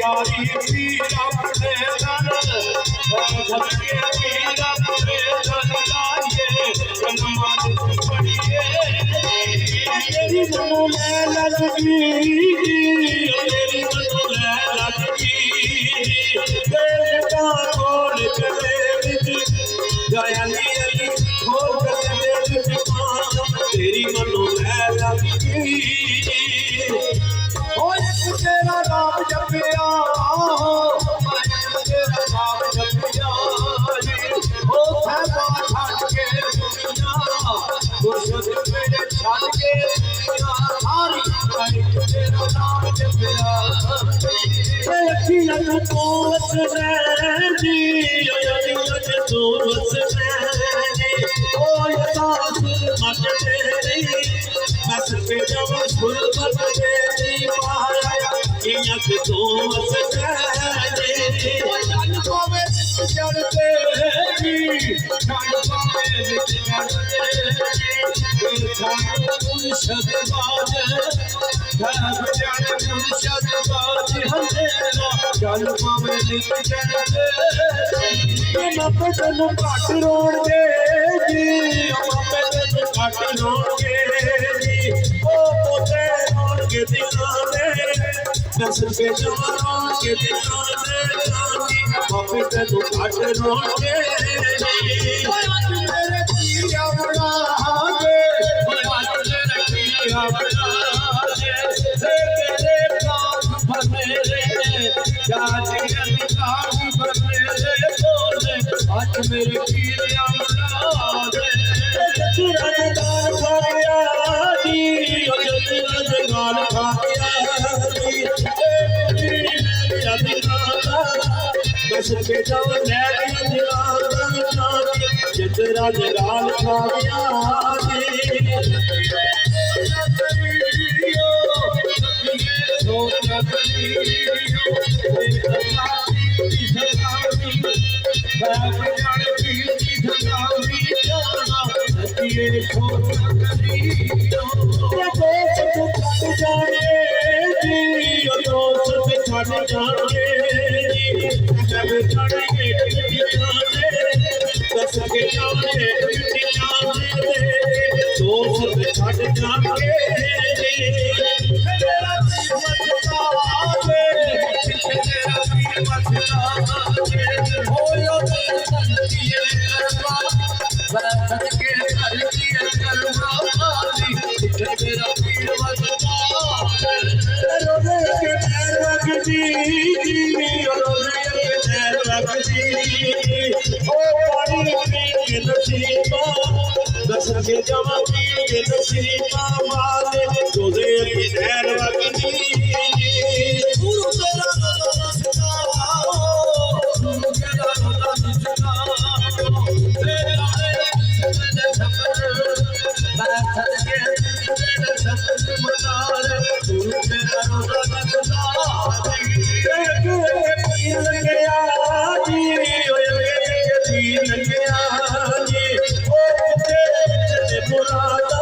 यारी पीरा पड़े दन धड़के पीरा पड़े दन लाए कलमान पड़िए तेरी मनो लगी तेरी मनो लगी देवता बोल करे दयाली अली हो करे तेरी मनो लगी तेरा नाम जपिया तेरा नाम जपिया ओ साबा छाड़ के दुनिया गुरसत मेरे छाड़ के सारी तेरा नाम जपिया अखियां तो वसने जी अखियां तो वसने ओ यदा सुर मत तेरी बस पे जब सुर मत तेरी यक तो वसने चल पावे चढ़ते चल पावे चढ़ते मुर्शद बाज मुर्शद बाज हमेरा चल पावे चढ़ते मापे तेन घट रोड़ दे मापे तेन घट रोड़ दे ओ पोते रोड़ के दिखाने दस के जवान के दिखाने मापे तेन घट रोड़ दे मेरे पिया बड़ा दे आज मेरे पिया बड़ा दे तेरे काम पर मेरे जाति अधिकार पर मेरे बोले आज मेरे पिया बड़ा दे रजगान खा गया जी रजगान खा गया बस के जाओ जित रजगान खा गया जमा के नसीबा वाले जोदे की नैन वगनी गुरु तेरा रास्ता गुरु तेरा रास्ता तेरा मैंने सफर मैं थक के मैंने सफर मनार गुरु तेरा रास्ता देख पीर गया जी पीर गया जी मुरादा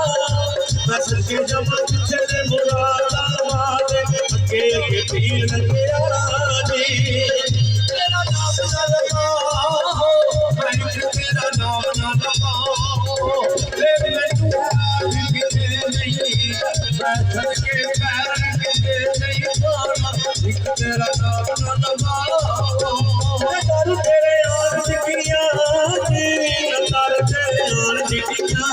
बस के जमा चले मुरादा वाले अगे अगे पीर गया जी तेरा नाम न लगाओ मैं तेरा नाम न लगाओ मैं तू किसे नहीं मैं थक के पैर किसे नहीं मारना तेरा नाम न लगाओ कर तेरे यार जिकिया जी कर तेरे यार जिकिया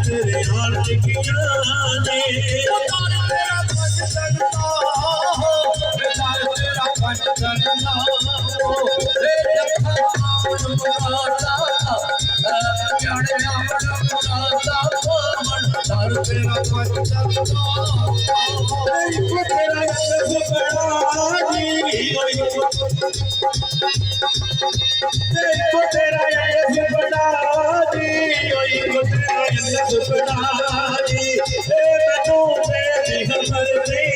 तेरे हाल लिखिया ने तेरा पंच करता हो तेरा पंच करना हो तेरे नाम मुरादा जाने नाम मुरादा मन दर तेरा पंच करता तेरा यश बड़ा जी देखो तेरा यश बड़ा जी तेरा यश बड़ा जी मैनू तेरी खबर नहीं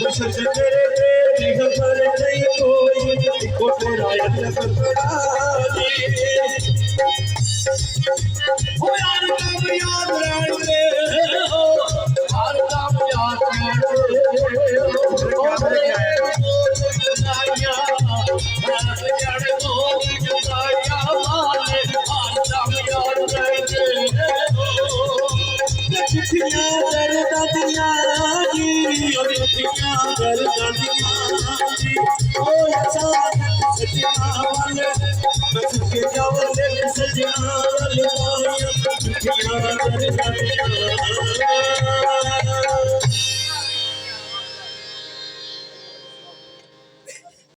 मुझसे तेरे तेरी खबर नहीं कोई देखो तेरा हो यार काम याद रहने हो, हर काम याद रहने हो। ओ मेरे दोस्त जुदाइयां, रात जड़ दोस्त जुदाइयां माने, हर काम याद रहने हो। चिट्ठियां दर्द दियां जी, चिट्ठियां दर्द दियां जी, ओ सजना वाले बस के जाओ सजना वाले चिट्ठियां दर्द दियां